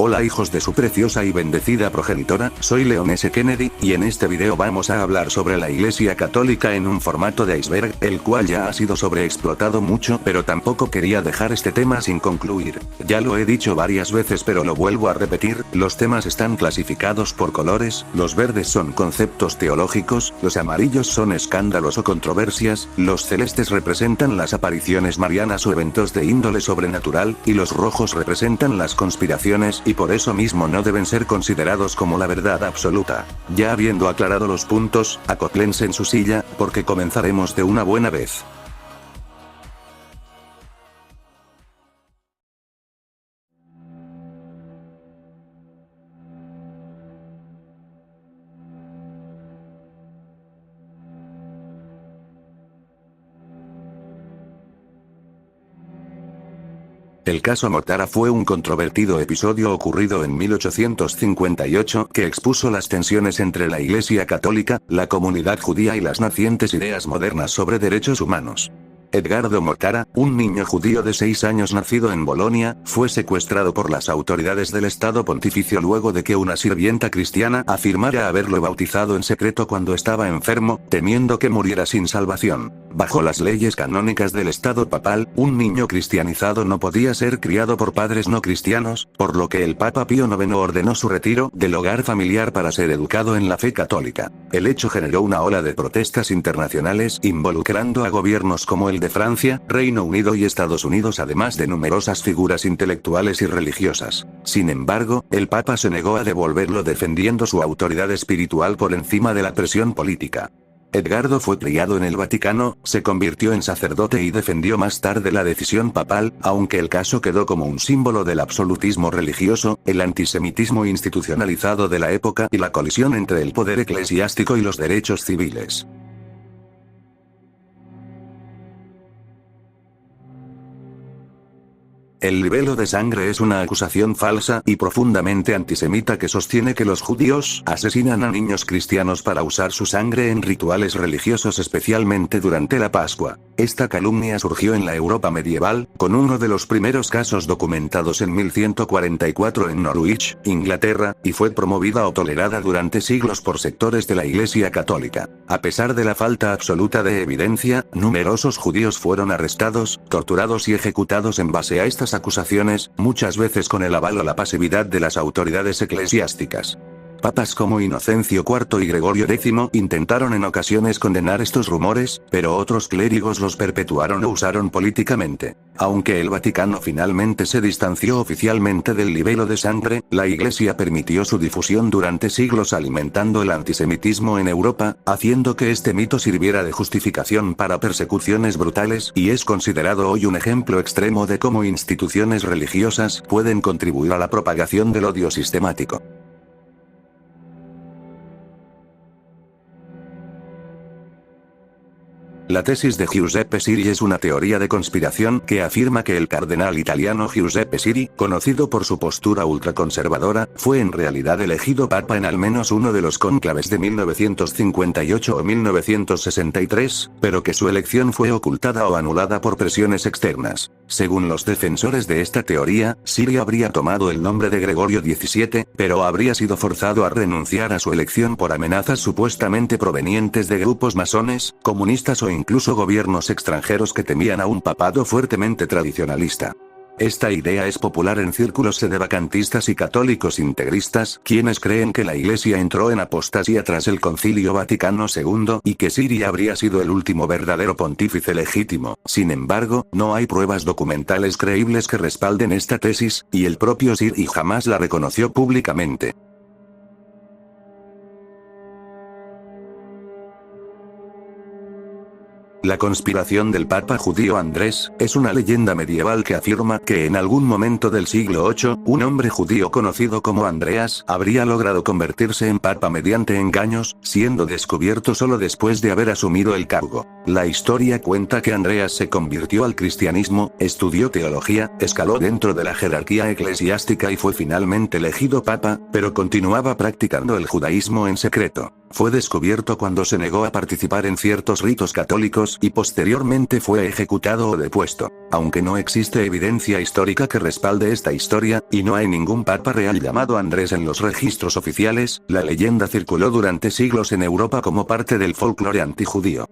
Hola hijos de su preciosa y bendecida progenitora, soy Leon S. Kennedy, y en este video vamos a hablar sobre la Iglesia Católica en un formato de iceberg, el cual ya ha sido sobreexplotado mucho, pero tampoco quería dejar este tema sin concluir. Ya lo he dicho varias veces pero lo vuelvo a repetir, los temas están clasificados por colores, los verdes son conceptos teológicos, los amarillos son escándalos o controversias, los celestes representan las apariciones marianas o eventos de índole sobrenatural, y los rojos representan las conspiraciones, y por eso mismo no deben ser considerados como la verdad absoluta. Ya habiendo aclarado los puntos, acóplense en su silla, porque comenzaremos de una buena vez. El caso Motara fue un controvertido episodio ocurrido en 1858 que expuso las tensiones entre la Iglesia Católica, la comunidad judía y las nacientes ideas modernas sobre derechos humanos. Edgardo Motara, un niño judío de 6 años nacido en Bolonia, fue secuestrado por las autoridades del Estado Pontificio luego de que una sirvienta cristiana afirmara haberlo bautizado en secreto cuando estaba enfermo, temiendo que muriera sin salvación. Bajo las leyes canónicas del Estado Papal, un niño cristianizado no podía ser criado por padres no cristianos, por lo que el Papa Pío IX ordenó su retiro del hogar familiar para ser educado en la fe católica. El hecho generó una ola de protestas internacionales involucrando a gobiernos como el de Francia, Reino Unido y Estados Unidos, además de numerosas figuras intelectuales y religiosas. Sin embargo, el Papa se negó a devolverlo defendiendo su autoridad espiritual por encima de la presión política. Edgardo fue criado en el Vaticano, se convirtió en sacerdote y defendió más tarde la decisión papal, aunque el caso quedó como un símbolo del absolutismo religioso, el antisemitismo institucionalizado de la época y la colisión entre el poder eclesiástico y los derechos civiles. El libelo de sangre es una acusación falsa y profundamente antisemita que sostiene que los judíos asesinan a niños cristianos para usar su sangre en rituales religiosos, especialmente durante la Pascua. Esta calumnia surgió en la Europa medieval, con uno de los primeros casos documentados en 1144 en Norwich, Inglaterra, y fue promovida o tolerada durante siglos por sectores de la Iglesia Católica. A pesar de la falta absoluta de evidencia, numerosos judíos fueron arrestados, torturados y ejecutados en base a estas acusaciones, muchas veces con el aval o la pasividad de las autoridades eclesiásticas. Papas como Inocencio IV y Gregorio X intentaron en ocasiones condenar estos rumores, pero otros clérigos los perpetuaron o usaron políticamente. Aunque el Vaticano finalmente se distanció oficialmente del libelo de sangre, la Iglesia permitió su difusión durante siglos, alimentando el antisemitismo en Europa, haciendo que este mito sirviera de justificación para persecuciones brutales, y es considerado hoy un ejemplo extremo de cómo instituciones religiosas pueden contribuir a la propagación del odio sistemático. La tesis de Giuseppe Siri es una teoría de conspiración que afirma que el cardenal italiano Giuseppe Siri, conocido por su postura ultraconservadora, fue en realidad elegido papa en al menos uno de los cónclaves de 1958 o 1963, pero que su elección fue ocultada o anulada por presiones externas. Según los defensores de esta teoría, Siri habría tomado el nombre de Gregorio XVII, pero habría sido forzado a renunciar a su elección por amenazas supuestamente provenientes de grupos masones, comunistas o incluso gobiernos extranjeros que temían a un papado fuertemente tradicionalista. Esta idea es popular en círculos sedevacantistas y católicos integristas, quienes creen que la Iglesia entró en apostasía tras el Concilio Vaticano II, y que Siri habría sido el último verdadero pontífice legítimo. Sin embargo, no hay pruebas documentales creíbles que respalden esta tesis, y el propio Siri jamás la reconoció públicamente. La conspiración del Papa judío Andrés, es una leyenda medieval que afirma que en algún momento del siglo VIII, un hombre judío conocido como Andreas, habría logrado convertirse en papa mediante engaños, siendo descubierto solo después de haber asumido el cargo. La historia cuenta que Andreas se convirtió al cristianismo, estudió teología, escaló dentro de la jerarquía eclesiástica y fue finalmente elegido papa, pero continuaba practicando el judaísmo en secreto. Fue descubierto cuando se negó a participar en ciertos ritos católicos y posteriormente fue ejecutado o depuesto. Aunque no existe evidencia histórica que respalde esta historia, y no hay ningún papa real llamado Andrés en los registros oficiales, la leyenda circuló durante siglos en Europa como parte del folclore antijudío.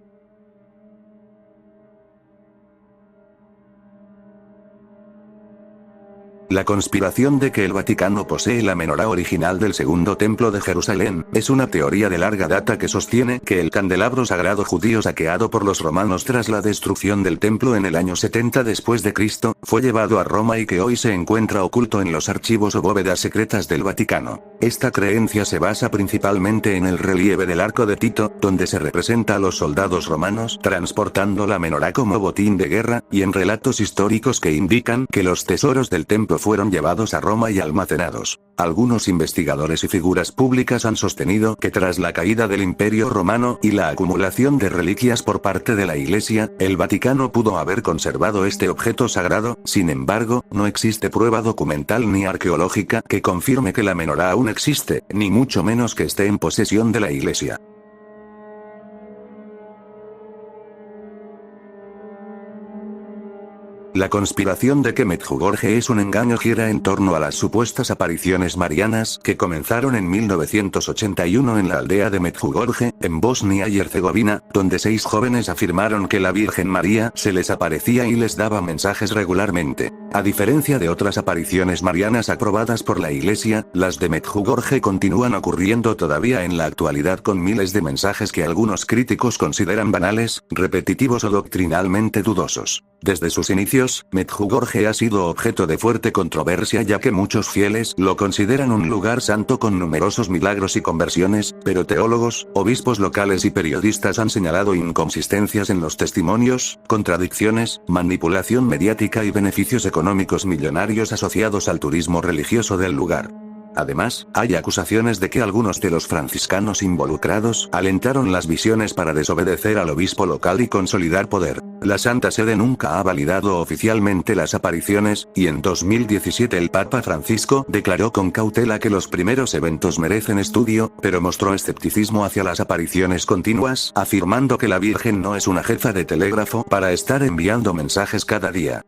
La conspiración de que el Vaticano posee la menorá original del Segundo Templo de Jerusalén, es una teoría de larga data que sostiene que el candelabro sagrado judío saqueado por los romanos tras la destrucción del templo en el año 70 después de Cristo, fue llevado a Roma y que hoy se encuentra oculto en los archivos o bóvedas secretas del Vaticano. Esta creencia se basa principalmente en el relieve del Arco de Tito, donde se representa a los soldados romanos transportando la menorá como botín de guerra, y en relatos históricos que indican que los tesoros del templo fueron llevados a Roma y almacenados. Algunos investigadores y figuras públicas han sostenido que tras la caída del Imperio Romano y la acumulación de reliquias por parte de la Iglesia, el Vaticano pudo haber conservado este objeto sagrado. Sin embargo, no existe prueba documental ni arqueológica que confirme que la menorá aún existe, ni mucho menos que esté en posesión de la Iglesia. La conspiración de que Medjugorje es un engaño gira en torno a las supuestas apariciones marianas que comenzaron en 1981 en la aldea de Medjugorje, en Bosnia y Herzegovina, donde 6 jóvenes afirmaron que la Virgen María se les aparecía y les daba mensajes regularmente. A diferencia de otras apariciones marianas aprobadas por la Iglesia, las de Medjugorje continúan ocurriendo todavía en la actualidad con miles de mensajes que algunos críticos consideran banales, repetitivos o doctrinalmente dudosos. Desde sus inicios, Medjugorje ha sido objeto de fuerte controversia ya que muchos fieles lo consideran un lugar santo con numerosos milagros y conversiones, pero teólogos, obispos locales y periodistas han señalado inconsistencias en los testimonios, contradicciones, manipulación mediática y beneficios económicos millonarios asociados al turismo religioso del lugar. Además, hay acusaciones de que algunos de los franciscanos involucrados alentaron las visiones para desobedecer al obispo local y consolidar poder. La Santa Sede nunca ha validado oficialmente las apariciones, y en 2017 el Papa Francisco declaró con cautela que los primeros eventos merecen estudio, pero mostró escepticismo hacia las apariciones continuas, afirmando que la Virgen no es una jefa de telégrafo para estar enviando mensajes cada día.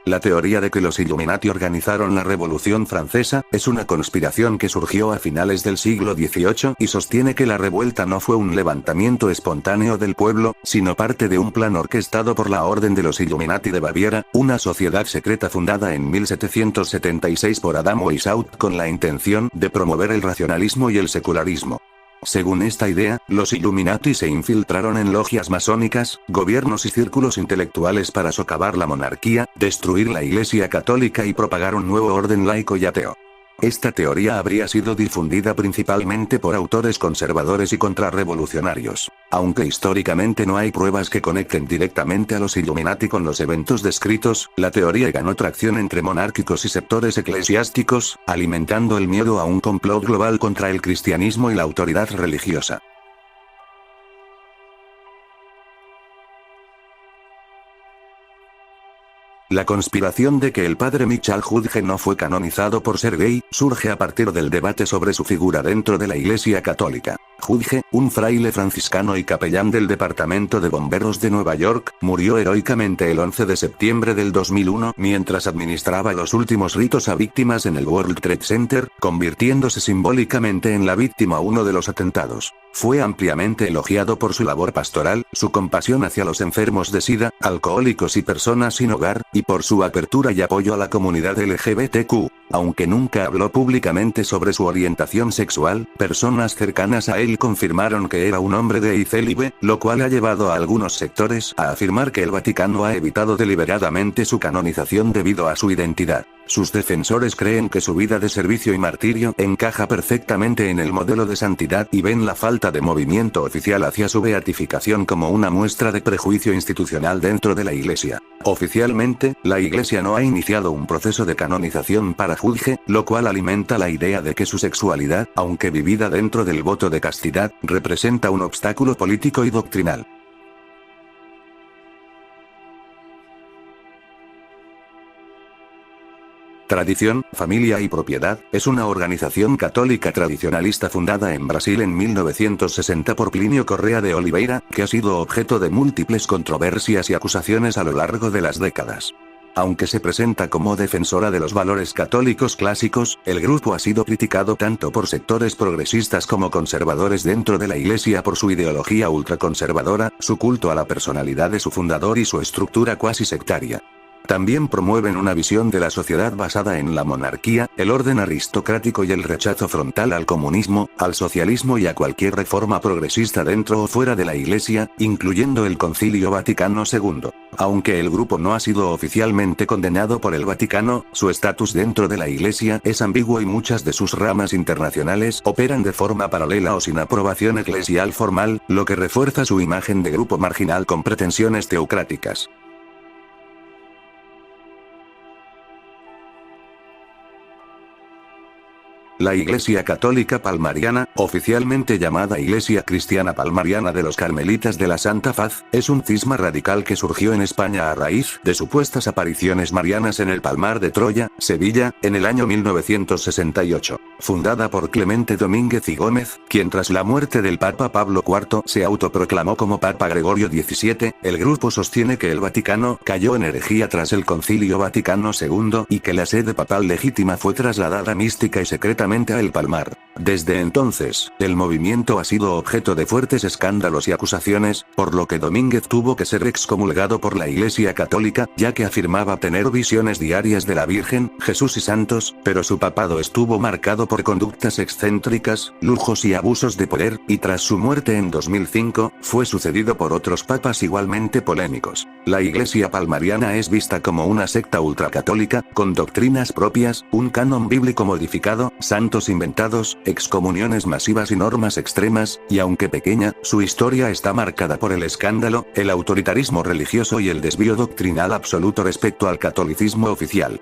La teoría de que los Illuminati organizaron la Revolución Francesa es una conspiración que surgió a finales del siglo XVIII y sostiene que la revuelta no fue un levantamiento espontáneo del pueblo, sino parte de un plan orquestado por la Orden de los Illuminati de Baviera, una sociedad secreta fundada en 1776 por Adam Weishaupt con la intención de promover el racionalismo y el secularismo. Según esta idea, los Illuminati se infiltraron en logias masónicas, gobiernos y círculos intelectuales para socavar la monarquía, destruir la Iglesia católica y propagar un nuevo orden laico y ateo. Esta teoría habría sido difundida principalmente por autores conservadores y contrarrevolucionarios. Aunque históricamente no hay pruebas que conecten directamente a los Illuminati con los eventos descritos, la teoría ganó tracción entre monárquicos y sectores eclesiásticos, alimentando el miedo a un complot global contra el cristianismo y la autoridad religiosa. La conspiración de que el padre Michal Hudge no fue canonizado por ser gay, surge a partir del debate sobre su figura dentro de la Iglesia Católica. Hudge, un fraile franciscano y capellán del Departamento de Bomberos de Nueva York, murió heroicamente el 11 de septiembre del 2001 mientras administraba los últimos ritos a víctimas en el World Trade Center, convirtiéndose simbólicamente en la víctima 1 de los atentados. Fue ampliamente elogiado por su labor pastoral, su compasión hacia los enfermos de SIDA, alcohólicos y personas sin hogar, y por su apertura y apoyo a la comunidad LGBTQ. Aunque nunca habló públicamente sobre su orientación sexual, personas cercanas a él confirmaron que era un hombre gay y célibe, lo cual ha llevado a algunos sectores a afirmar que el Vaticano ha evitado deliberadamente su canonización debido a su identidad. Sus defensores creen que su vida de servicio y martirio encaja perfectamente en el modelo de santidad y ven la falta de movimiento oficial hacia su beatificación como una muestra de prejuicio institucional dentro de la Iglesia. Oficialmente, la Iglesia no ha iniciado un proceso de canonización para Hudge, lo cual alimenta la idea de que su sexualidad, aunque vivida dentro del voto de castidad, representa un obstáculo político y doctrinal. Tradición, Familia y Propiedad, es una organización católica tradicionalista fundada en Brasil en 1960 por Plinio Correa de Oliveira, que ha sido objeto de múltiples controversias y acusaciones a lo largo de las décadas. Aunque se presenta como defensora de los valores católicos clásicos, el grupo ha sido criticado tanto por sectores progresistas como conservadores dentro de la Iglesia por su ideología ultraconservadora, su culto a la personalidad de su fundador y su estructura cuasi sectaria. También promueven una visión de la sociedad basada en la monarquía, el orden aristocrático y el rechazo frontal al comunismo, al socialismo y a cualquier reforma progresista dentro o fuera de la Iglesia, incluyendo el Concilio Vaticano II. Aunque el grupo no ha sido oficialmente condenado por el Vaticano, su estatus dentro de la Iglesia es ambiguo y muchas de sus ramas internacionales operan de forma paralela o sin aprobación eclesial formal, lo que refuerza su imagen de grupo marginal con pretensiones teocráticas. La Iglesia Católica Palmariana, oficialmente llamada Iglesia Cristiana Palmariana de los Carmelitas de la Santa Faz, es un cisma radical que surgió en España a raíz de supuestas apariciones marianas en el Palmar de Troya, Sevilla, en el año 1968. Fundada por Clemente Domínguez y Gómez, quien tras la muerte del Papa Pablo IV se autoproclamó como Papa Gregorio XVII, el grupo sostiene que el Vaticano cayó en herejía tras el Concilio Vaticano II y que la sede papal legítima fue trasladada mística y secretamente a El Palmar. Desde entonces, el movimiento ha sido objeto de fuertes escándalos y acusaciones, por lo que Domínguez tuvo que ser excomulgado por la Iglesia Católica, ya que afirmaba tener visiones diarias de la Virgen, Jesús y santos, pero su papado estuvo marcado por conductas excéntricas, lujos y abusos de poder, y tras su muerte en 2005, fue sucedido por otros papas igualmente polémicos. La Iglesia Palmariana es vista como una secta ultracatólica, con doctrinas propias, un canon bíblico modificado, santos inventados, excomuniones masivas y normas extremas, y aunque pequeña, su historia está marcada por el escándalo, el autoritarismo religioso y el desvío doctrinal absoluto respecto al catolicismo oficial.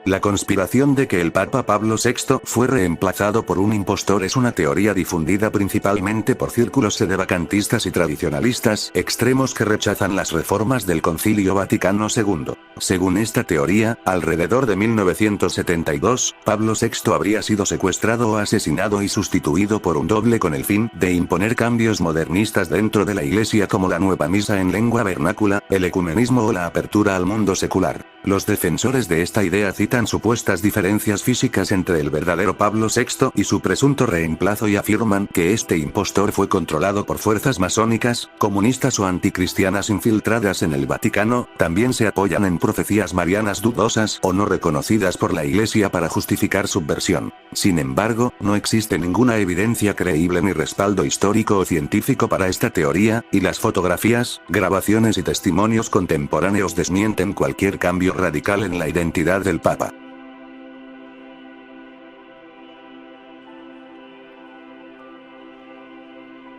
La conspiración de que el Papa Pablo VI fue reemplazado por un impostor es una teoría difundida principalmente por círculos sedevacantistas y tradicionalistas extremos que rechazan las reformas del Concilio Vaticano II. Según esta teoría, alrededor de 1972, Pablo VI habría sido secuestrado o asesinado y sustituido por un doble con el fin de imponer cambios modernistas dentro de la Iglesia como la nueva misa en lengua vernácula, el ecumenismo o la apertura al mundo secular. Los defensores de esta idea citan supuestas diferencias físicas entre el verdadero Pablo VI y su presunto reemplazo y afirman que este impostor fue controlado por fuerzas masónicas, comunistas o anticristianas infiltradas en el Vaticano. También se apoyan en profecías marianas dudosas o no reconocidas por la Iglesia para justificar su versión. Sin embargo, no existe ninguna evidencia creíble ni respaldo histórico o científico para esta teoría, y las fotografías, grabaciones y testimonios contemporáneos desmienten cualquier cambio radical en la identidad del Papa.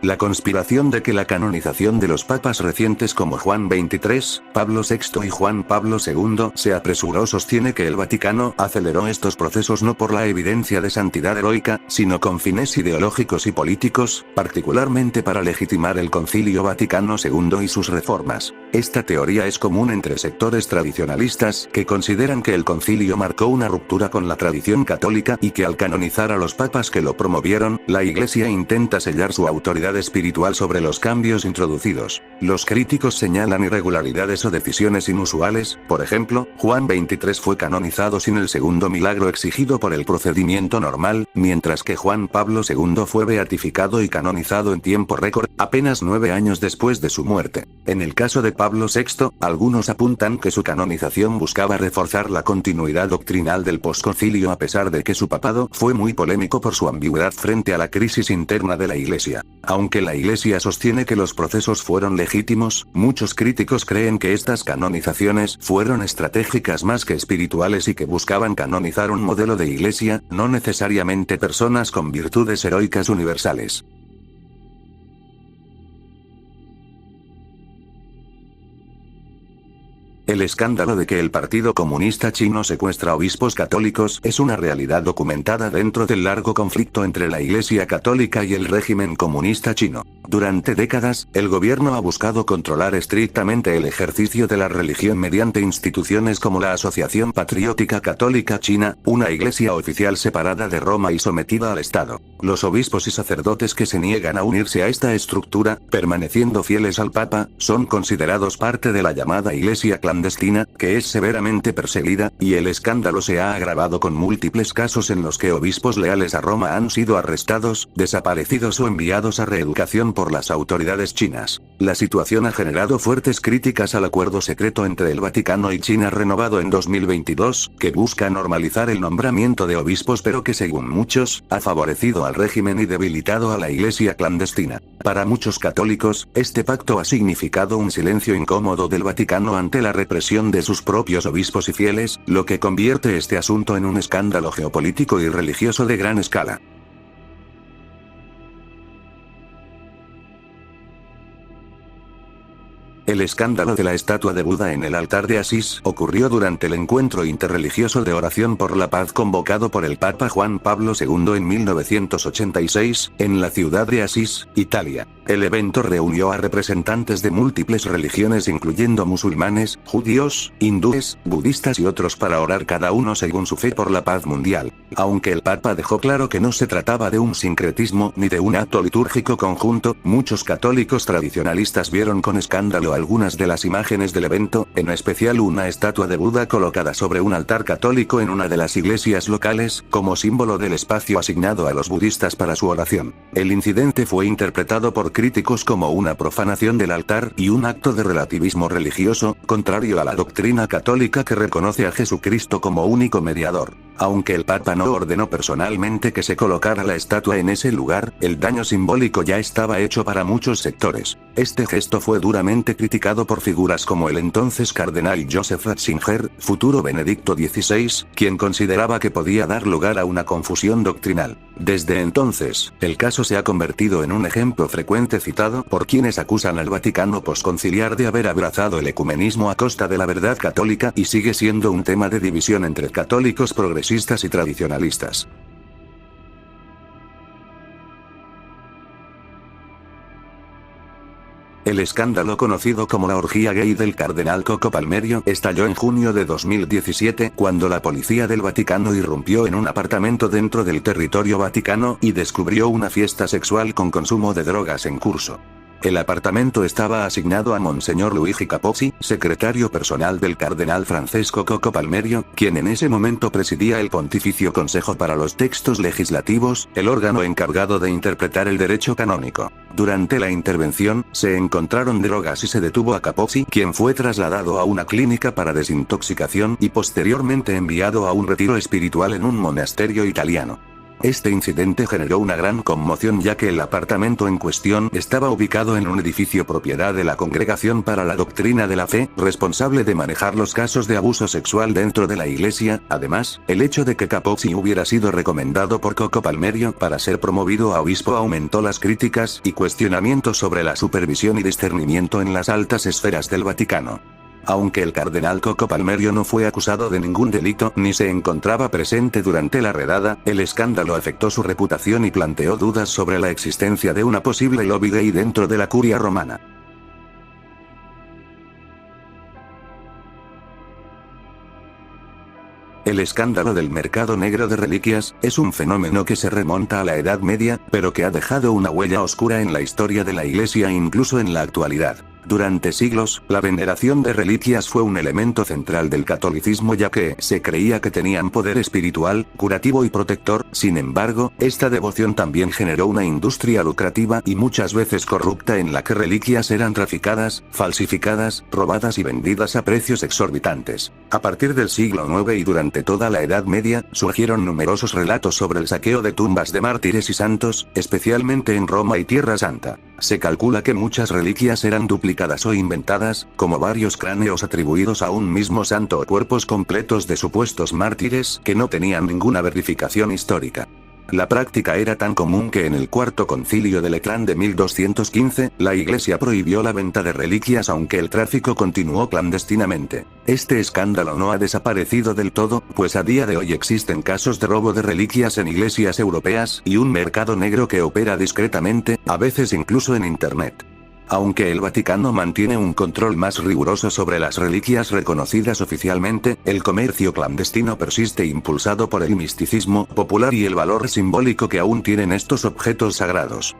La conspiración de que la canonización de los papas recientes como Juan XXIII, Pablo VI y Juan Pablo II se apresuró sostiene que el Vaticano aceleró estos procesos no por la evidencia de santidad heroica, sino con fines ideológicos y políticos, particularmente para legitimar el Concilio Vaticano II y sus reformas. Esta teoría es común entre sectores tradicionalistas que consideran que el concilio marcó una ruptura con la tradición católica y que al canonizar a los papas que lo promovieron, la Iglesia intenta sellar su autoridad espiritual sobre los cambios introducidos. Los críticos señalan irregularidades o decisiones inusuales, por ejemplo, Juan XXIII fue canonizado sin el segundo milagro exigido por el procedimiento normal, mientras que Juan Pablo II fue beatificado y canonizado en tiempo récord, apenas 9 años después de su muerte. En el caso de Pablo VI, algunos apuntan que su canonización buscaba reforzar la continuidad doctrinal del posconcilio a pesar de que su papado fue muy polémico por su ambigüedad frente a la crisis interna de la Iglesia. Aunque la Iglesia sostiene que los procesos fueron legítimos, muchos críticos creen que estas canonizaciones fueron estratégicas más que espirituales y que buscaban canonizar un modelo de Iglesia, no necesariamente personas con virtudes heroicas universales. El escándalo de que el Partido Comunista Chino secuestra obispos católicos es una realidad documentada dentro del largo conflicto entre la Iglesia Católica y el régimen comunista chino. Durante décadas, el gobierno ha buscado controlar estrictamente el ejercicio de la religión mediante instituciones como la Asociación Patriótica Católica China, una iglesia oficial separada de Roma y sometida al Estado. Los obispos y sacerdotes que se niegan a unirse a esta estructura, permaneciendo fieles al Papa, son considerados parte de la llamada Iglesia clandestina, que es severamente perseguida, y el escándalo se ha agravado con múltiples casos en los que obispos leales a Roma han sido arrestados, desaparecidos o enviados a reeducación por las autoridades chinas. La situación ha generado fuertes críticas al acuerdo secreto entre el Vaticano y China renovado en 2022, que busca normalizar el nombramiento de obispos pero que según muchos, ha favorecido al régimen y debilitado a la Iglesia clandestina. Para muchos católicos, este pacto ha significado un silencio incómodo del Vaticano ante la represión de sus propios obispos y fieles, lo que convierte este asunto en un escándalo geopolítico y religioso de gran escala. El escándalo de la estatua de Buda en el altar de Asís ocurrió durante el encuentro interreligioso de oración por la paz convocado por el Papa Juan Pablo II en 1986, en la ciudad de Asís, Italia. El evento reunió a representantes de múltiples religiones incluyendo musulmanes, judíos, hindúes, budistas y otros para orar cada uno según su fe por la paz mundial. Aunque el Papa dejó claro que no se trataba de un sincretismo ni de un acto litúrgico conjunto, muchos católicos tradicionalistas vieron con escándalo algunas de las imágenes del evento, en especial una estatua de Buda colocada sobre un altar católico en una de las iglesias locales, como símbolo del espacio asignado a los budistas para su oración. El incidente fue interpretado por críticos como una profanación del altar y un acto de relativismo religioso, contrario a la doctrina católica que reconoce a Jesucristo como único mediador. Aunque el Papa no ordenó personalmente que se colocara la estatua en ese lugar, el daño simbólico ya estaba hecho para muchos sectores. Este gesto fue duramente criticado por figuras como el entonces cardenal Joseph Ratzinger, futuro Benedicto XVI, quien consideraba que podía dar lugar a una confusión doctrinal. Desde entonces, el caso se ha convertido en un ejemplo frecuente citado por quienes acusan al Vaticano posconciliar de haber abrazado el ecumenismo a costa de la verdad católica y sigue siendo un tema de división entre católicos progresistas y tradicionalistas. El escándalo conocido como la orgía gay del cardenal Coco Palmerio estalló en junio de 2017 cuando la policía del Vaticano irrumpió en un apartamento dentro del territorio vaticano y descubrió una fiesta sexual con consumo de drogas en curso. El apartamento estaba asignado a Monseñor Luigi Capozzi, secretario personal del cardenal Francesco Coco Palmerio, quien en ese momento presidía el Pontificio Consejo para los Textos Legislativos, el órgano encargado de interpretar el derecho canónico. Durante la intervención, se encontraron drogas y se detuvo a Capozzi, quien fue trasladado a una clínica para desintoxicación y posteriormente enviado a un retiro espiritual en un monasterio italiano. Este incidente generó una gran conmoción ya que el apartamento en cuestión estaba ubicado en un edificio propiedad de la Congregación para la Doctrina de la Fe, responsable de manejar los casos de abuso sexual dentro de la iglesia. Además, el hecho de que Capozzi hubiera sido recomendado por Coco Palmerio para ser promovido a obispo aumentó las críticas y cuestionamientos sobre la supervisión y discernimiento en las altas esferas del Vaticano. Aunque el cardenal Coco Palmerio no fue acusado de ningún delito ni se encontraba presente durante la redada, el escándalo afectó su reputación y planteó dudas sobre la existencia de una posible lobby gay dentro de la curia romana. El escándalo del mercado negro de reliquias es un fenómeno que se remonta a la Edad Media, pero que ha dejado una huella oscura en la historia de la Iglesia e incluso en la actualidad. Durante siglos, la veneración de reliquias fue un elemento central del catolicismo ya que se creía que tenían poder espiritual, curativo y protector. Sin embargo, esta devoción también generó una industria lucrativa y muchas veces corrupta en la que reliquias eran traficadas, falsificadas, robadas y vendidas a precios exorbitantes. A partir del siglo IX y durante toda la Edad Media, surgieron numerosos relatos sobre el saqueo de tumbas de mártires y santos, especialmente en Roma y Tierra Santa. Se calcula que muchas reliquias eran duplicadas o inventadas, como varios cráneos atribuidos a un mismo santo o cuerpos completos de supuestos mártires que no tenían ninguna verificación histórica. La práctica era tan común que en el Cuarto Concilio de Letrán de 1215, la Iglesia prohibió la venta de reliquias aunque el tráfico continuó clandestinamente. Este escándalo no ha desaparecido del todo, pues a día de hoy existen casos de robo de reliquias en iglesias europeas y un mercado negro que opera discretamente, a veces incluso en Internet. Aunque el Vaticano mantiene un control más riguroso sobre las reliquias reconocidas oficialmente, el comercio clandestino persiste impulsado por el misticismo popular y el valor simbólico que aún tienen estos objetos sagrados.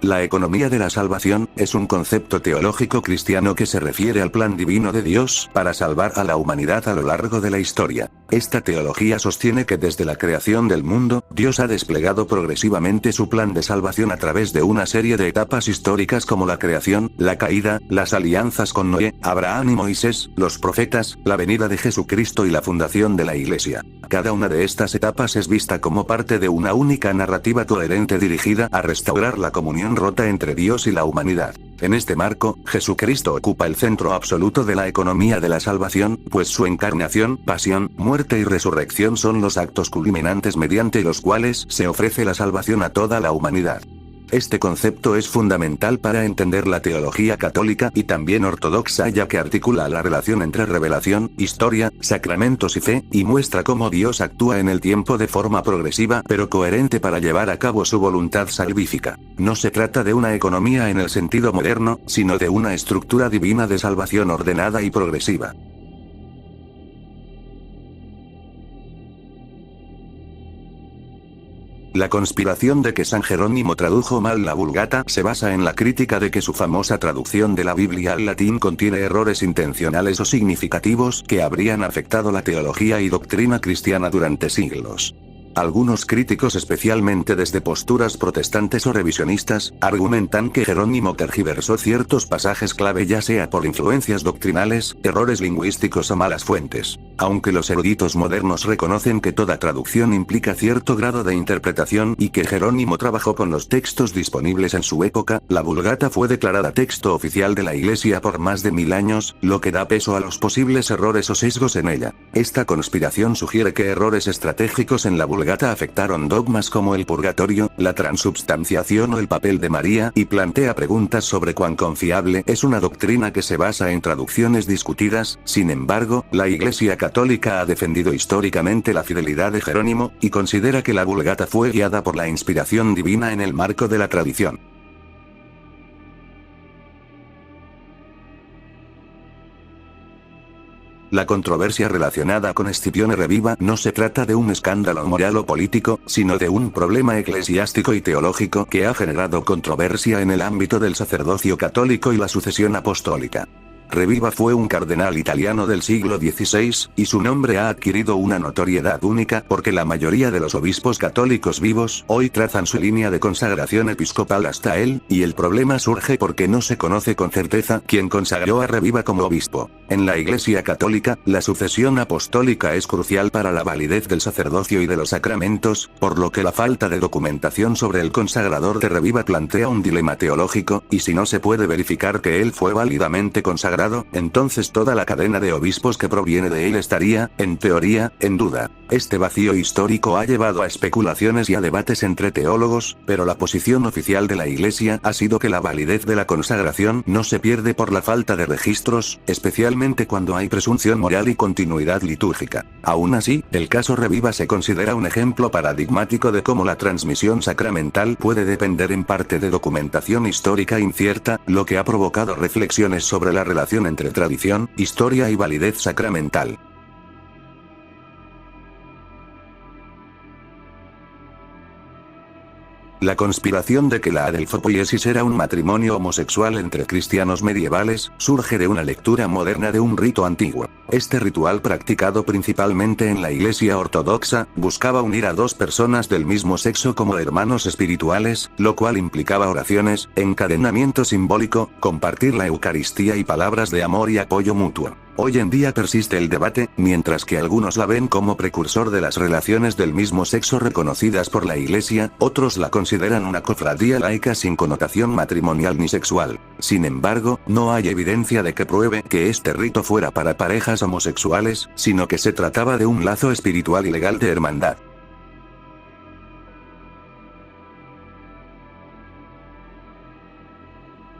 La economía de la salvación es un concepto teológico cristiano que se refiere al plan divino de Dios para salvar a la humanidad a lo largo de la historia. Esta teología sostiene que desde la creación del mundo, Dios ha desplegado progresivamente su plan de salvación a través de una serie de etapas históricas como la creación, la caída, las alianzas con Noé, Abraham y Moisés, los profetas, la venida de Jesucristo y la fundación de la Iglesia. Cada una de estas etapas es vista como parte de una única narrativa coherente dirigida a restaurar la comunión rota entre Dios y la humanidad. En este marco, Jesucristo ocupa el centro absoluto de la economía de la salvación, pues su encarnación, pasión, muerte y resurrección son los actos culminantes mediante los cuales se ofrece la salvación a toda la humanidad. Este concepto es fundamental para entender la teología católica y también ortodoxa, ya que articula la relación entre revelación, historia, sacramentos y fe, y muestra cómo Dios actúa en el tiempo de forma progresiva pero coherente para llevar a cabo su voluntad salvífica. No se trata de una economía en el sentido moderno, sino de una estructura divina de salvación ordenada y progresiva. La conspiración de que San Jerónimo tradujo mal la Vulgata se basa en la crítica de que su famosa traducción de la Biblia al latín contiene errores intencionales o significativos que habrían afectado la teología y doctrina cristiana durante siglos. Algunos críticos, especialmente desde posturas protestantes o revisionistas, argumentan que Jerónimo tergiversó ciertos pasajes clave ya sea por influencias doctrinales, errores lingüísticos o malas fuentes. Aunque los eruditos modernos reconocen que toda traducción implica cierto grado de interpretación y que Jerónimo trabajó con los textos disponibles en su época, la Vulgata fue declarada texto oficial de la Iglesia por más de 1000 años, lo que da peso a los posibles errores o sesgos en ella. Esta conspiración sugiere que errores estratégicos en la Vulgata afectaron dogmas como el purgatorio, la transubstanciación o el papel de María, y plantea preguntas sobre cuán confiable es una doctrina que se basa en traducciones discutidas. Sin embargo, la Iglesia Católica ha defendido históricamente la fidelidad de Jerónimo, y considera que la Vulgata fue guiada por la inspiración divina en el marco de la tradición. La controversia relacionada con Escipione Reviva no se trata de un escándalo moral o político, sino de un problema eclesiástico y teológico que ha generado controversia en el ámbito del sacerdocio católico y la sucesión apostólica. Reviva fue un cardenal italiano del siglo XVI, y su nombre ha adquirido una notoriedad única porque la mayoría de los obispos católicos vivos hoy trazan su línea de consagración episcopal hasta él, y el problema surge porque no se conoce con certeza quién consagró a Reviva como obispo. En la Iglesia Católica, la sucesión apostólica es crucial para la validez del sacerdocio y de los sacramentos, por lo que la falta de documentación sobre el consagrador de Reviva plantea un dilema teológico, y si no se puede verificar que él fue válidamente consagrado, entonces toda la cadena de obispos que proviene de él estaría, en teoría, en duda. Este vacío histórico ha llevado a especulaciones y a debates entre teólogos, pero la posición oficial de la Iglesia ha sido que la validez de la consagración no se pierde por la falta de registros, especialmente cuando hay presunción moral y continuidad litúrgica. Aún así, el caso Reviva se considera un ejemplo paradigmático de cómo la transmisión sacramental puede depender en parte de documentación histórica incierta, lo que ha provocado reflexiones sobre la relación entre tradición, historia y validez sacramental. La conspiración de que la adelfopoiesis era un matrimonio homosexual entre cristianos medievales, surge de una lectura moderna de un rito antiguo. Este ritual, practicado principalmente en la Iglesia ortodoxa, buscaba unir a dos personas del mismo sexo como hermanos espirituales, lo cual implicaba oraciones, encadenamiento simbólico, compartir la Eucaristía y palabras de amor y apoyo mutuo. Hoy en día persiste el debate, mientras que algunos la ven como precursor de las relaciones del mismo sexo reconocidas por la Iglesia, otros la consideran una cofradía laica sin connotación matrimonial ni sexual. Sin embargo, no hay evidencia de que pruebe que este rito fuera para parejas homosexuales, sino que se trataba de un lazo espiritual y legal de hermandad.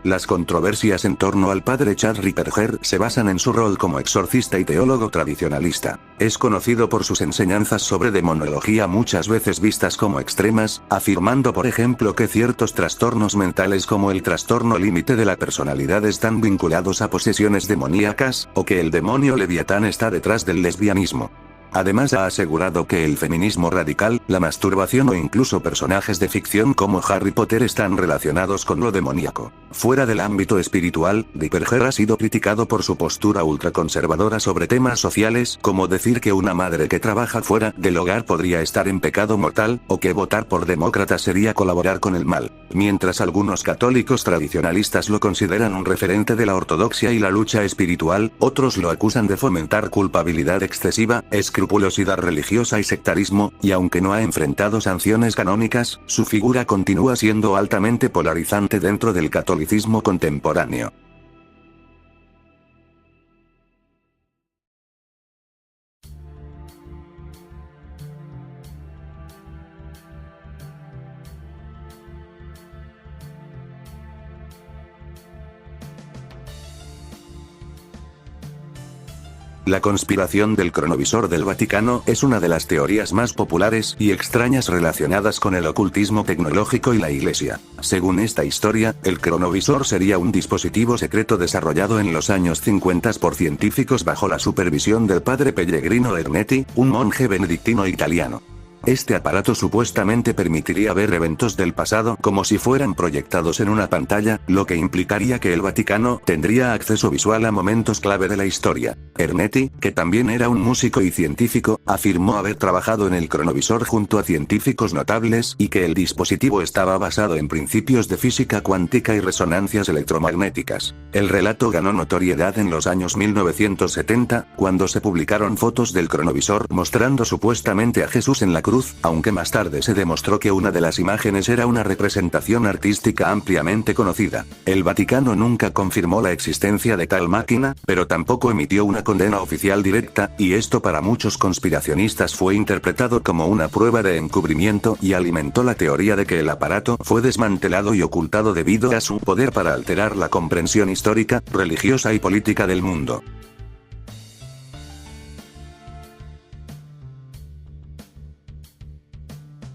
Las controversias en torno al padre Chad Ripperger se basan en su rol como exorcista y teólogo tradicionalista. Es conocido por sus enseñanzas sobre demonología muchas veces vistas como extremas, afirmando por ejemplo que ciertos trastornos mentales como el trastorno límite de la personalidad están vinculados a posesiones demoníacas, o que el demonio Leviatán está detrás del lesbianismo. Además ha asegurado que el feminismo radical, la masturbación o incluso personajes de ficción como Harry Potter están relacionados con lo demoníaco. Fuera del ámbito espiritual, Ripperger ha sido criticado por su postura ultraconservadora sobre temas sociales, como decir que una madre que trabaja fuera del hogar podría estar en pecado mortal, o que votar por demócrata sería colaborar con el mal. Mientras algunos católicos tradicionalistas lo consideran un referente de la ortodoxia y la lucha espiritual, otros lo acusan de fomentar culpabilidad excesiva, escrupulosidad religiosa y sectarismo, y aunque no ha enfrentado sanciones canónicas, su figura continúa siendo altamente polarizante dentro del catolicismo contemporáneo. La conspiración del cronovisor del Vaticano es una de las teorías más populares y extrañas relacionadas con el ocultismo tecnológico y la Iglesia. Según esta historia, el cronovisor sería un dispositivo secreto desarrollado en los años 50 por científicos bajo la supervisión del padre Pellegrino Ernetti, un monje benedictino italiano. Este aparato supuestamente permitiría ver eventos del pasado como si fueran proyectados en una pantalla, lo que implicaría que el Vaticano tendría acceso visual a momentos clave de la historia. Ernetti, que también era un músico y científico, afirmó haber trabajado en el cronovisor junto a científicos notables y que el dispositivo estaba basado en principios de física cuántica y resonancias electromagnéticas. El relato ganó notoriedad en los años 1970, cuando se publicaron fotos del cronovisor mostrando supuestamente a Jesús en la cruz, aunque más tarde se demostró que una de las imágenes era una representación artística ampliamente conocida. El Vaticano nunca confirmó la existencia de tal máquina, pero tampoco emitió una condena oficial directa, y esto para muchos conspiracionistas fue interpretado como una prueba de encubrimiento y alimentó la teoría de que el aparato fue desmantelado y ocultado debido a su poder para alterar la comprensión histórica, religiosa y política del mundo.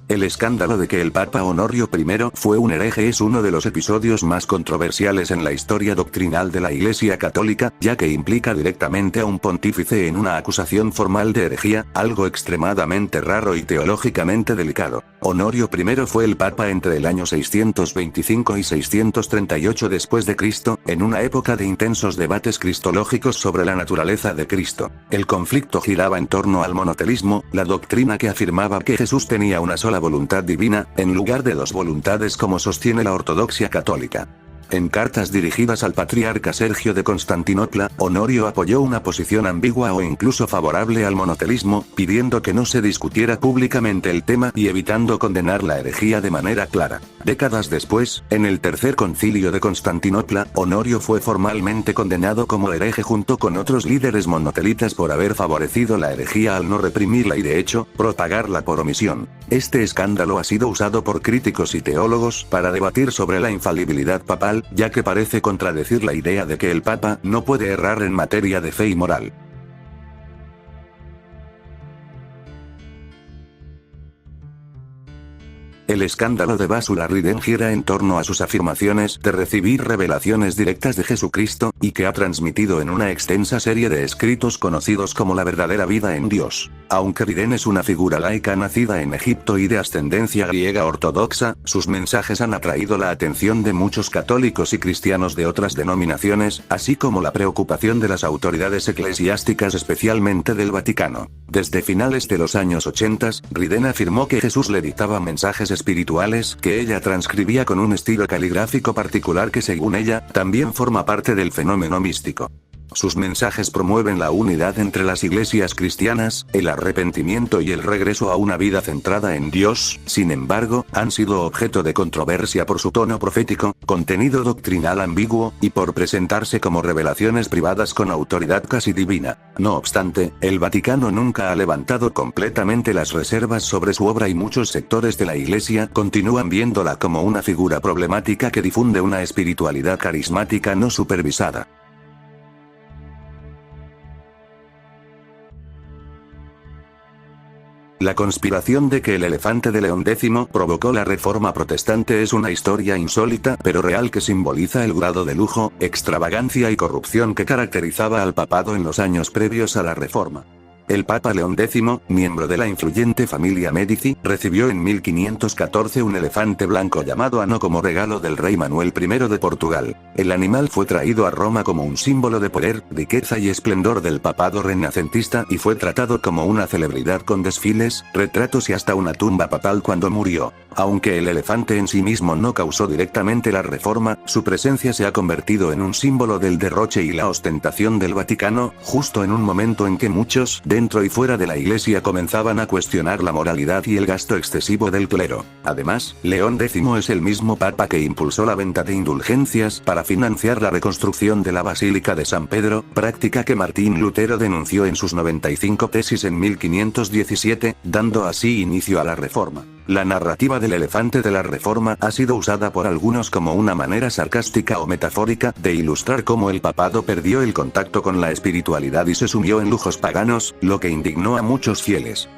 El escándalo de que el Papa Honorio I fue un hereje es uno de los episodios más controversiales en la historia doctrinal de la Iglesia Católica, ya que implica directamente a un pontífice en una acusación formal de herejía, algo extremadamente raro y teológicamente delicado. Honorio I fue el Papa entre el año 625 y 638 después de Cristo, en una época de intensos debates cristológicos sobre la naturaleza de Cristo. El conflicto giraba en torno al monoteísmo, la doctrina que afirmaba que Jesús tenía una sola voluntad divina, en lugar de dos voluntades como sostiene la ortodoxia católica. En cartas dirigidas al patriarca Sergio de Constantinopla, Honorio apoyó una posición ambigua o incluso favorable al monoteísmo, pidiendo que no se discutiera públicamente el tema y evitando condenar la herejía de manera clara. Décadas después, en el Tercer Concilio de Constantinopla, Honorio fue formalmente condenado como hereje junto con otros líderes monotelitas por haber favorecido la herejía al no reprimirla y de hecho, propagarla por omisión. Este escándalo ha sido usado por críticos y teólogos para debatir sobre la infalibilidad papal, ya que parece contradecir la idea de que el Papa no puede errar en materia de fe y moral. El escándalo de Basula Riden gira en torno a sus afirmaciones de recibir revelaciones directas de Jesucristo, y que ha transmitido en una extensa serie de escritos conocidos como La verdadera vida en Dios. Aunque Riden es una figura laica nacida en Egipto y de ascendencia griega ortodoxa, sus mensajes han atraído la atención de muchos católicos y cristianos de otras denominaciones, así como la preocupación de las autoridades eclesiásticas, especialmente del Vaticano. Desde finales de los años 80, Riden afirmó que Jesús le dictaba mensajes espirituales que ella transcribía con un estilo caligráfico particular que según ella, también forma parte del fenómeno místico. Sus mensajes promueven la unidad entre las iglesias cristianas, el arrepentimiento y el regreso a una vida centrada en Dios. Sin embargo, han sido objeto de controversia por su tono profético, contenido doctrinal ambiguo, y por presentarse como revelaciones privadas con autoridad casi divina. No obstante, el Vaticano nunca ha levantado completamente las reservas sobre su obra y muchos sectores de la Iglesia continúan viéndola como una figura problemática que difunde una espiritualidad carismática no supervisada. La conspiración de que el elefante de León X provocó la Reforma Protestante es una historia insólita pero real que simboliza el grado de lujo, extravagancia y corrupción que caracterizaba al papado en los años previos a la Reforma. El Papa León X, miembro de la influyente familia Medici, recibió en 1514 un elefante blanco llamado Ano como regalo del rey Manuel I de Portugal. El animal fue traído a Roma como un símbolo de poder, riqueza y esplendor del papado renacentista y fue tratado como una celebridad con desfiles, retratos y hasta una tumba papal cuando murió. Aunque el elefante en sí mismo no causó directamente la reforma, su presencia se ha convertido en un símbolo del derroche y la ostentación del Vaticano, justo en un momento en que muchos, dentro y fuera de la Iglesia, comenzaban a cuestionar la moralidad y el gasto excesivo del clero. Además, León X es el mismo papa que impulsó la venta de indulgencias para financiar la reconstrucción de la Basílica de San Pedro, práctica que Martín Lutero denunció en sus 95 tesis en 1517, dando así inicio a la Reforma. La narrativa del elefante de la Reforma ha sido usada por algunos como una manera sarcástica o metafórica de ilustrar cómo el papado perdió el contacto con la espiritualidad y se sumió en lujos paganos, lo que indignó a muchos fieles.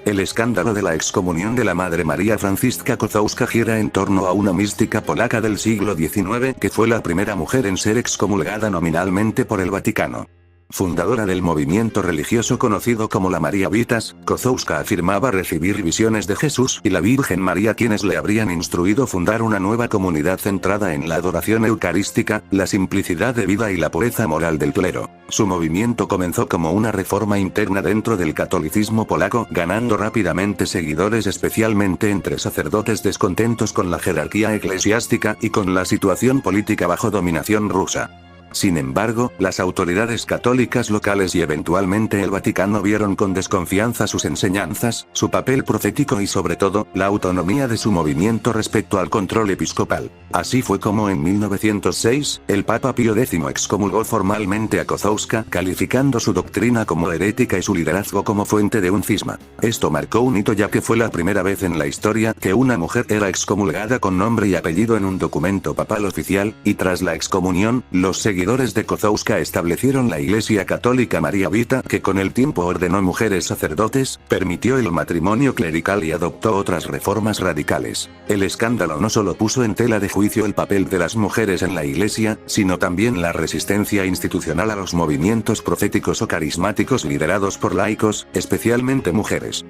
El escándalo de la excomunión de la Madre María Francisca Kozłowska gira en torno a una mística polaca del siglo XIX que fue la primera mujer en ser excomulgada nominalmente por el Vaticano. Fundadora del movimiento religioso conocido como la Mariavitas, Kozłowska afirmaba recibir visiones de Jesús y la Virgen María quienes le habrían instruido fundar una nueva comunidad centrada en la adoración eucarística, la simplicidad de vida y la pureza moral del clero. Su movimiento comenzó como una reforma interna dentro del catolicismo polaco, ganando rápidamente seguidores especialmente entre sacerdotes descontentos con la jerarquía eclesiástica y con la situación política bajo dominación rusa. Sin embargo, las autoridades católicas locales y eventualmente el Vaticano vieron con desconfianza sus enseñanzas, su papel profético y sobre todo, la autonomía de su movimiento respecto al control episcopal. Así fue como en 1906, el Papa Pío X excomulgó formalmente a Kozłowska, calificando su doctrina como herética y su liderazgo como fuente de un cisma. Esto marcó un hito ya que fue la primera vez en la historia que una mujer era excomulgada con nombre y apellido en un documento papal oficial, y tras la excomunión, los seguidores de Kozłowska establecieron la Iglesia Católica Mariavita, que con el tiempo ordenó mujeres sacerdotes, permitió el matrimonio clerical y adoptó otras reformas radicales. El escándalo no solo puso en tela de juicio el papel de las mujeres en la Iglesia, sino también la resistencia institucional a los movimientos proféticos o carismáticos liderados por laicos, especialmente mujeres.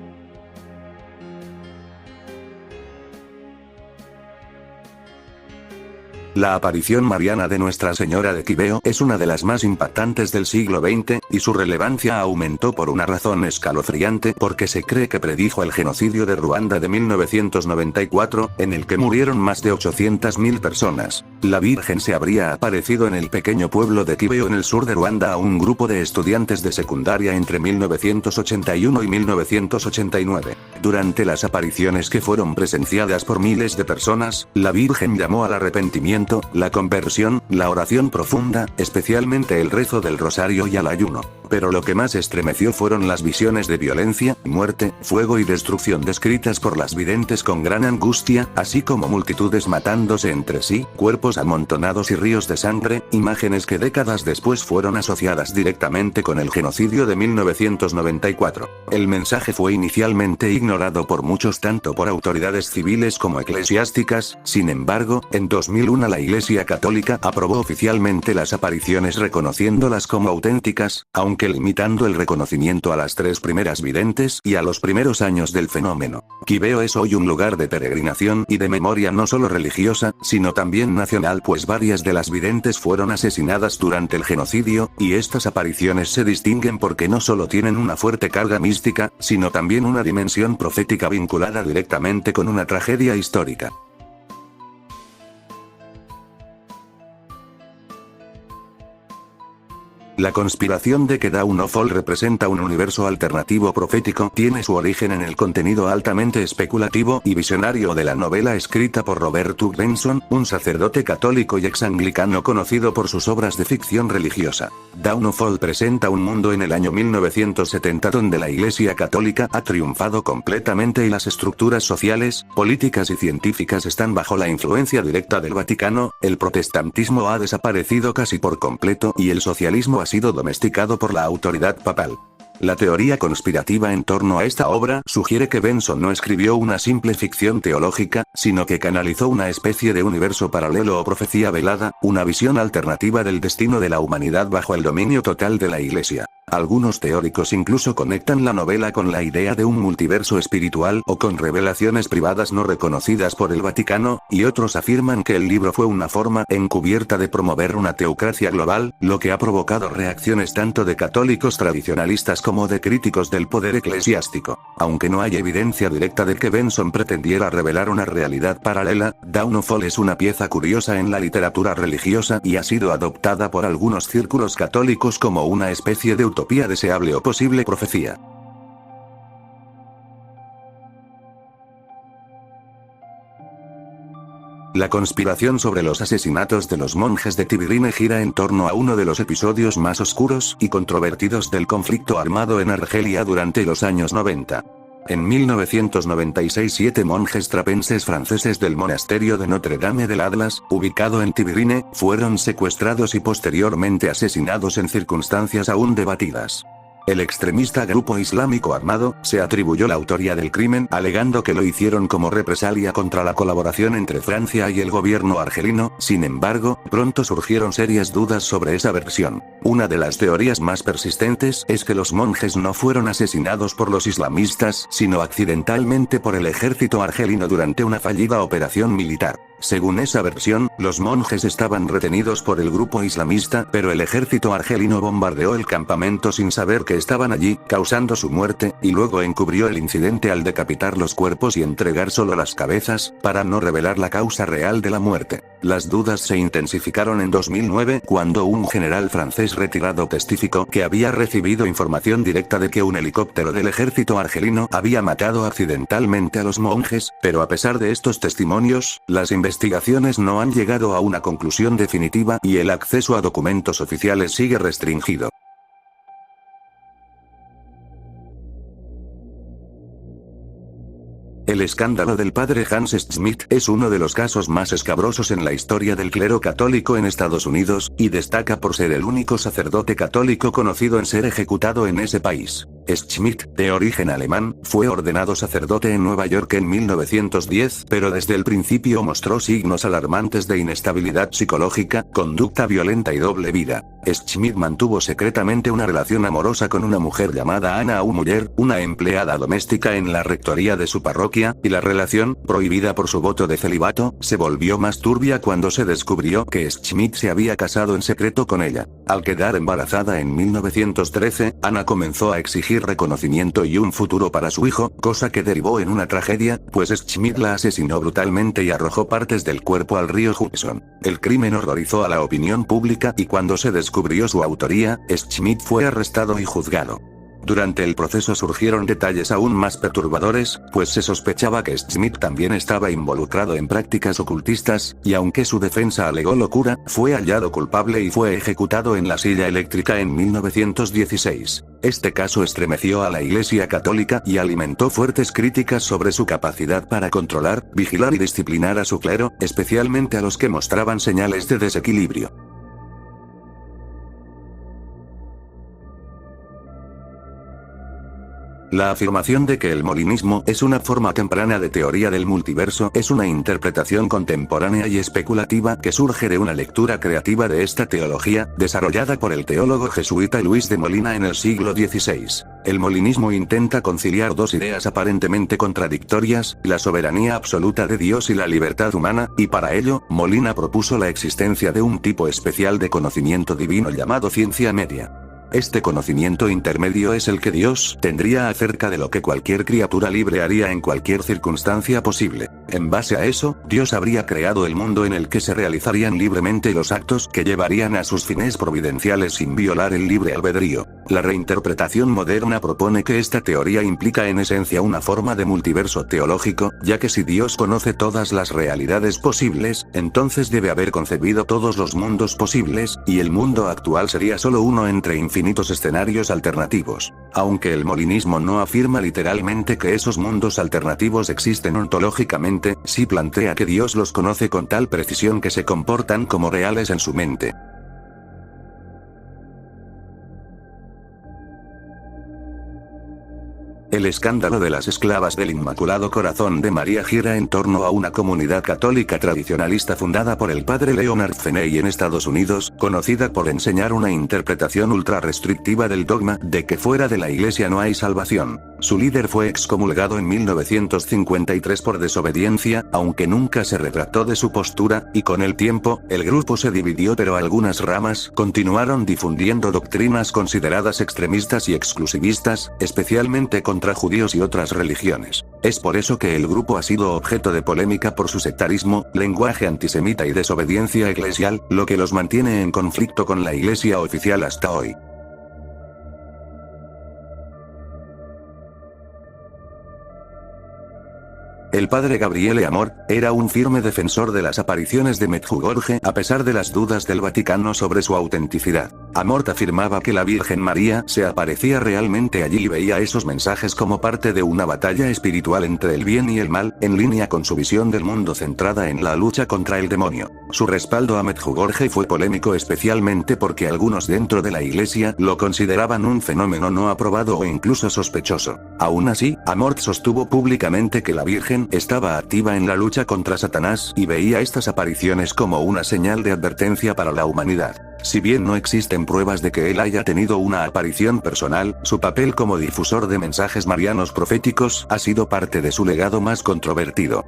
La aparición mariana de Nuestra Señora de Quibeo es una de las más impactantes del siglo XX, y su relevancia aumentó por una razón escalofriante porque se cree que predijo el genocidio de Ruanda de 1994, en el que murieron más de 800.000 personas. La Virgen se habría aparecido en el pequeño pueblo de Quibeo en el sur de Ruanda a un grupo de estudiantes de secundaria entre 1981 y 1989. Durante las apariciones que fueron presenciadas por miles de personas, la Virgen llamó al arrepentimiento, la conversión, la oración profunda, especialmente el rezo del rosario y al ayuno. Pero lo que más estremeció fueron las visiones de violencia, muerte, fuego y destrucción descritas por las videntes con gran angustia, así como multitudes matándose entre sí, cuerpos amontonados y ríos de sangre, imágenes que décadas después fueron asociadas directamente con el genocidio de 1994. El mensaje fue inicialmente ignorado por muchos tanto por autoridades civiles como eclesiásticas. Sin embargo, en 2001 la Iglesia Católica aprobó oficialmente las apariciones reconociéndolas como auténticas, aunque limitando el reconocimiento a las 3 primeras videntes y a los primeros años del fenómeno. Quibeo es hoy un lugar de peregrinación y de memoria no solo religiosa, sino también nacional, pues varias de las videntes fueron asesinadas durante el genocidio, y estas apariciones se distinguen porque no solo tienen una fuerte carga mística, sino también una dimensión profética vinculada directamente con una tragedia histórica. La conspiración de que Dawnfall representa un universo alternativo profético tiene su origen en el contenido altamente especulativo y visionario de la novela escrita por Robert Hugh Benson, un sacerdote católico y ex-anglicano conocido por sus obras de ficción religiosa. Dawnfall presenta un mundo en el año 1970 donde la Iglesia Católica ha triunfado completamente y las estructuras sociales, políticas y científicas están bajo la influencia directa del Vaticano, el protestantismo ha desaparecido casi por completo y el socialismo ha sido domesticado por la autoridad papal. La teoría conspirativa en torno a esta obra sugiere que Benson no escribió una simple ficción teológica, sino que canalizó una especie de universo paralelo o profecía velada, una visión alternativa del destino de la humanidad bajo el dominio total de la Iglesia. Algunos teóricos incluso conectan la novela con la idea de un multiverso espiritual o con revelaciones privadas no reconocidas por el Vaticano, y otros afirman que el libro fue una forma encubierta de promover una teocracia global, lo que ha provocado reacciones tanto de católicos tradicionalistas como de críticos del poder eclesiástico. Aunque no hay evidencia directa de que Benson pretendiera revelar una realidad paralela, Dawnfall es una pieza curiosa en la literatura religiosa y ha sido adoptada por algunos círculos católicos como una especie de utopía deseable o posible profecía. La conspiración sobre los asesinatos de los monjes de Tibirine gira en torno a uno de los episodios más oscuros y controvertidos del conflicto armado en Argelia durante los años 90. En 1996 7 monjes trapenses franceses del monasterio de Notre Dame del Atlas, ubicado en Tibirine, fueron secuestrados y posteriormente asesinados en circunstancias aún debatidas. El extremista grupo islámico armado se atribuyó la autoría del crimen alegando que lo hicieron como represalia contra la colaboración entre Francia y el gobierno argelino, sin embargo, pronto surgieron serias dudas sobre esa versión. Una de las teorías más persistentes es que los monjes no fueron asesinados por los islamistas, sino accidentalmente por el ejército argelino durante una fallida operación militar. Según esa versión, los monjes estaban retenidos por el grupo islamista, pero el ejército argelino bombardeó el campamento sin saber que estaban allí, causando su muerte, y luego encubrió el incidente al decapitar los cuerpos y entregar solo las cabezas, para no revelar la causa real de la muerte. Las dudas se intensificaron en 2009, cuando un general francés retirado testificó que había recibido información directa de que un helicóptero del ejército argelino había matado accidentalmente a los monjes, pero a pesar de estos testimonios, las investigaciones no han llegado a una conclusión definitiva y el acceso a documentos oficiales sigue restringido. El escándalo del padre Hans Schmidt es uno de los casos más escabrosos en la historia del clero católico en Estados Unidos, y destaca por ser el único sacerdote católico conocido en ser ejecutado en ese país. Schmidt, de origen alemán, fue ordenado sacerdote en Nueva York en 1910, pero desde el principio mostró signos alarmantes de inestabilidad psicológica, conducta violenta y doble vida. Schmidt mantuvo secretamente una relación amorosa con una mujer llamada Anna Aumuller, una empleada doméstica en la rectoría de su parroquia, y la relación, prohibida por su voto de celibato, se volvió más turbia cuando se descubrió que Schmidt se había casado en secreto con ella. Al quedar embarazada en 1913, Anna comenzó a exigir reconocimiento y un futuro para su hijo, cosa que derivó en una tragedia, pues Schmidt la asesinó brutalmente y arrojó partes del cuerpo al río Hudson. El crimen horrorizó a la opinión pública y cuando se descubrió su autoría, Schmidt fue arrestado y juzgado. Durante el proceso surgieron detalles aún más perturbadores, pues se sospechaba que Schmidt también estaba involucrado en prácticas ocultistas, y aunque su defensa alegó locura, fue hallado culpable y fue ejecutado en la silla eléctrica en 1916. Este caso estremeció a la Iglesia Católica y alimentó fuertes críticas sobre su capacidad para controlar, vigilar y disciplinar a su clero, especialmente a los que mostraban señales de desequilibrio. La afirmación de que el molinismo es una forma temprana de teoría del multiverso es una interpretación contemporánea y especulativa que surge de una lectura creativa de esta teología, desarrollada por el teólogo jesuita Luis de Molina en el siglo XVI. El molinismo intenta conciliar dos ideas aparentemente contradictorias, la soberanía absoluta de Dios y la libertad humana, y para ello, Molina propuso la existencia de un tipo especial de conocimiento divino llamado ciencia media. Este conocimiento intermedio es el que Dios tendría acerca de lo que cualquier criatura libre haría en cualquier circunstancia posible. En base a eso, Dios habría creado el mundo en el que se realizarían libremente los actos que llevarían a sus fines providenciales sin violar el libre albedrío. La reinterpretación moderna propone que esta teoría implica en esencia una forma de multiverso teológico, ya que si Dios conoce todas las realidades posibles, entonces debe haber concebido todos los mundos posibles, y el mundo actual sería solo uno entre infinitos escenarios alternativos. Aunque el molinismo no afirma literalmente que esos mundos alternativos existen ontológicamente, sí plantea que Dios los conoce con tal precisión que se comportan como reales en su mente. El escándalo de las esclavas del Inmaculado Corazón de María gira en torno a una comunidad católica tradicionalista fundada por el padre Leonard Fenney en Estados Unidos, conocida por enseñar una interpretación ultra restrictiva del dogma de que fuera de la Iglesia no hay salvación. Su líder fue excomulgado en 1953 por desobediencia, aunque nunca se retractó de su postura, y con el tiempo, el grupo se dividió, pero algunas ramas continuaron difundiendo doctrinas consideradas extremistas y exclusivistas, especialmente contra judíos y otras religiones. Es por eso que el grupo ha sido objeto de polémica por su sectarismo, lenguaje antisemita y desobediencia eclesial, lo que los mantiene en conflicto con la Iglesia oficial hasta hoy. El padre Gabriele Amor era un firme defensor de las apariciones de Medjugorje a pesar de las dudas del Vaticano sobre su autenticidad. Amort afirmaba que la Virgen María se aparecía realmente allí y veía esos mensajes como parte de una batalla espiritual entre el bien y el mal, en línea con su visión del mundo centrada en la lucha contra el demonio. Su respaldo a Medjugorje fue polémico especialmente porque algunos dentro de la Iglesia lo consideraban un fenómeno no aprobado o incluso sospechoso. Aún así, Amort sostuvo públicamente que la Virgen estaba activa en la lucha contra Satanás y veía estas apariciones como una señal de advertencia para la humanidad. Si bien no existen pruebas de que él haya tenido una aparición personal, su papel como difusor de mensajes marianos proféticos ha sido parte de su legado más controvertido.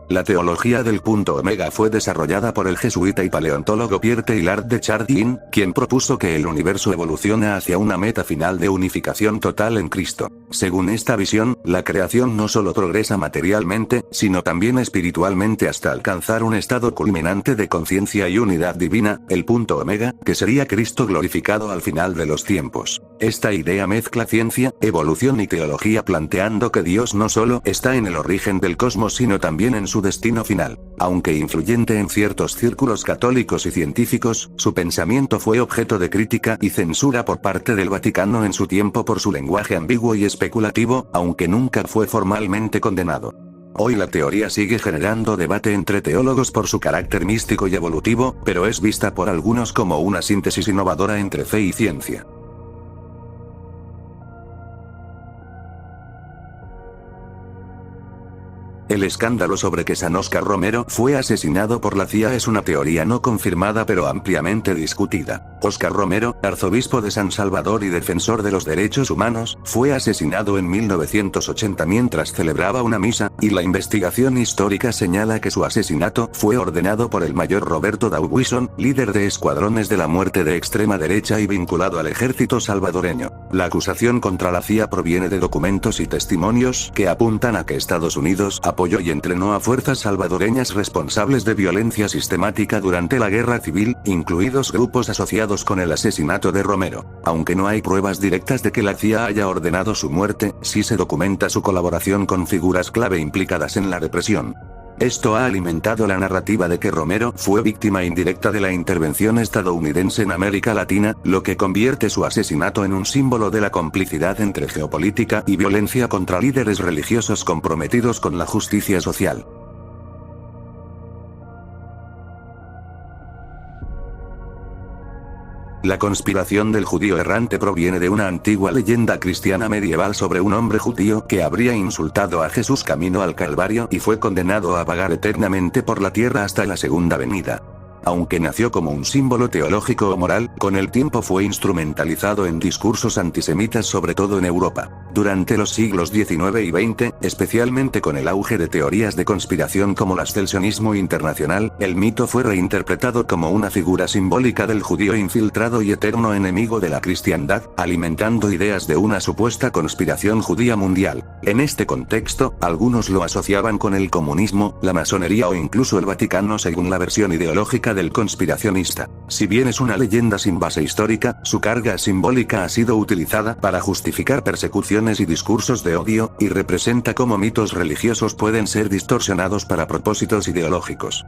La teología del punto omega fue desarrollada por el jesuita y paleontólogo Pierre Teilhard de Chardin, quien propuso que el universo evoluciona hacia una meta final de unificación total en Cristo. Según esta visión, la creación no solo progresa materialmente, sino también espiritualmente hasta alcanzar un estado culminante de conciencia y unidad divina, el punto omega, que sería Cristo glorificado al final de los tiempos. Esta idea mezcla ciencia, evolución y teología, planteando que Dios no solo está en el origen del cosmos sino también en su destino final. Aunque influyente en ciertos círculos católicos y científicos, su pensamiento fue objeto de crítica y censura por parte del Vaticano en su tiempo por su lenguaje ambiguo y especulativo, aunque nunca fue formalmente condenado. Hoy la teoría sigue generando debate entre teólogos por su carácter místico y evolutivo, pero es vista por algunos como una síntesis innovadora entre fe y ciencia. El escándalo sobre que San Óscar Romero fue asesinado por la CIA es una teoría no confirmada pero ampliamente discutida. Óscar Romero, arzobispo de San Salvador y defensor de los derechos humanos, fue asesinado en 1980 mientras celebraba una misa, y la investigación histórica señala que su asesinato fue ordenado por el mayor Roberto Dawson, líder de escuadrones de la muerte de extrema derecha y vinculado al ejército salvadoreño. La acusación contra la CIA proviene de documentos y testimonios que apuntan a que Estados Unidos apoyó y entrenó a fuerzas salvadoreñas responsables de violencia sistemática durante la guerra civil, incluidos grupos asociados con el asesinato de Romero. Aunque no hay pruebas directas de que la CIA haya ordenado su muerte, sí se documenta su colaboración con figuras clave implicadas en la represión. Esto ha alimentado la narrativa de que Romero fue víctima indirecta de la intervención estadounidense en América Latina, lo que convierte su asesinato en un símbolo de la complicidad entre geopolítica y violencia contra líderes religiosos comprometidos con la justicia social. La conspiración del judío errante proviene de una antigua leyenda cristiana medieval sobre un hombre judío que habría insultado a Jesús camino al Calvario y fue condenado a vagar eternamente por la tierra hasta la segunda venida. Aunque nació como un símbolo teológico o moral, con el tiempo fue instrumentalizado en discursos antisemitas sobre todo en Europa. Durante los siglos XIX y XX, especialmente con el auge de teorías de conspiración como el abstencionismo internacional, el mito fue reinterpretado como una figura simbólica del judío infiltrado y eterno enemigo de la cristiandad, alimentando ideas de una supuesta conspiración judía mundial. En este contexto, algunos lo asociaban con el comunismo, la masonería o incluso el Vaticano según la versión ideológica del conspiracionista. Si bien es una leyenda sin base histórica, su carga simbólica ha sido utilizada para justificar persecuciones y discursos de odio, y representa cómo mitos religiosos pueden ser distorsionados para propósitos ideológicos.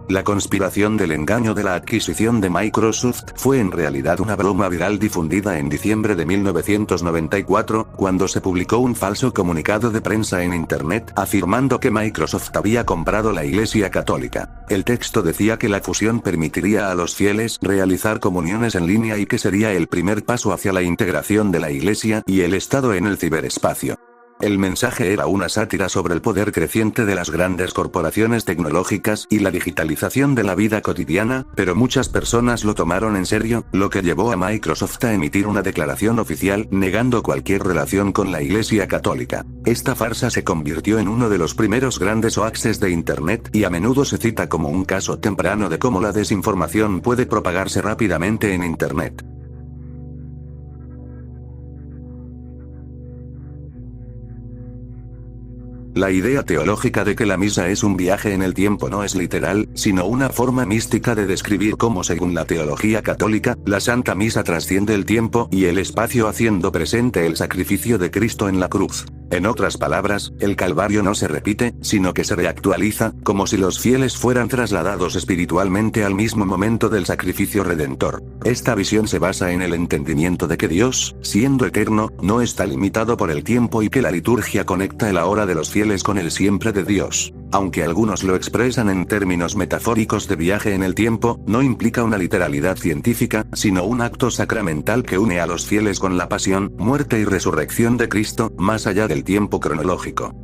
La conspiración del engaño de la adquisición de Microsoft fue en realidad una broma viral difundida en diciembre de 1994, cuando se publicó un falso comunicado de prensa en Internet afirmando que Microsoft había comprado la Iglesia Católica. El texto decía que la fusión permitiría a los fieles realizar comuniones en línea y que sería el primer paso hacia la integración de la Iglesia y el Estado en el ciberespacio. El mensaje era una sátira sobre el poder creciente de las grandes corporaciones tecnológicas y la digitalización de la vida cotidiana, pero muchas personas lo tomaron en serio, lo que llevó a Microsoft a emitir una declaración oficial negando cualquier relación con la Iglesia Católica. Esta farsa se convirtió en uno de los primeros grandes hoaxes de Internet y a menudo se cita como un caso temprano de cómo la desinformación puede propagarse rápidamente en Internet. La idea teológica de que la misa es un viaje en el tiempo no es literal, sino una forma mística de describir cómo según la teología católica, la Santa Misa trasciende el tiempo y el espacio haciendo presente el sacrificio de Cristo en la cruz. En otras palabras, el Calvario no se repite, sino que se reactualiza, como si los fieles fueran trasladados espiritualmente al mismo momento del sacrificio redentor. Esta visión se basa en el entendimiento de que Dios, siendo eterno, no está limitado por el tiempo y que la liturgia conecta el ahora de los fieles con el siempre de Dios. Aunque algunos lo expresan en términos metafóricos de viaje en el tiempo, no implica una literalidad científica, sino un acto sacramental que une a los fieles con la pasión, muerte y resurrección de Cristo, más allá del tiempo cronológico.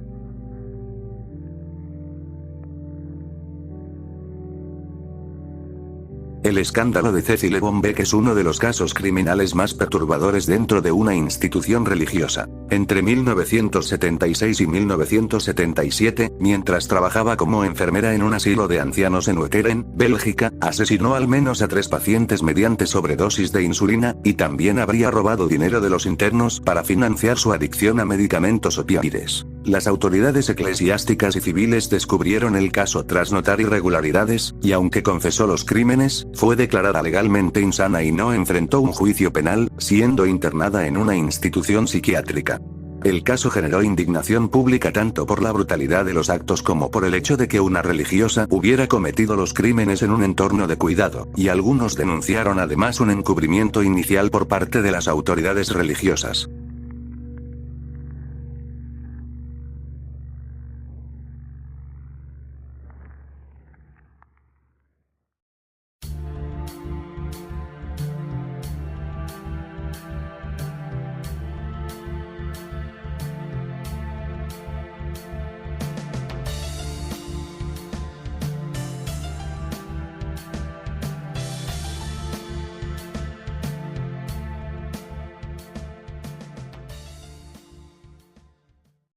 El escándalo de Cecile von Beck es uno de los casos criminales más perturbadores dentro de una institución religiosa. Entre 1976 y 1977, mientras trabajaba como enfermera en un asilo de ancianos en Wetteren, Bélgica, asesinó al menos a 3 pacientes mediante sobredosis de insulina, y también habría robado dinero de los internos para financiar su adicción a medicamentos opioides. Las autoridades eclesiásticas y civiles descubrieron el caso tras notar irregularidades, y aunque confesó los crímenes, fue declarada legalmente insana y no enfrentó un juicio penal, siendo internada en una institución psiquiátrica. El caso generó indignación pública tanto por la brutalidad de los actos como por el hecho de que una religiosa hubiera cometido los crímenes en un entorno de cuidado, y algunos denunciaron además un encubrimiento inicial por parte de las autoridades religiosas.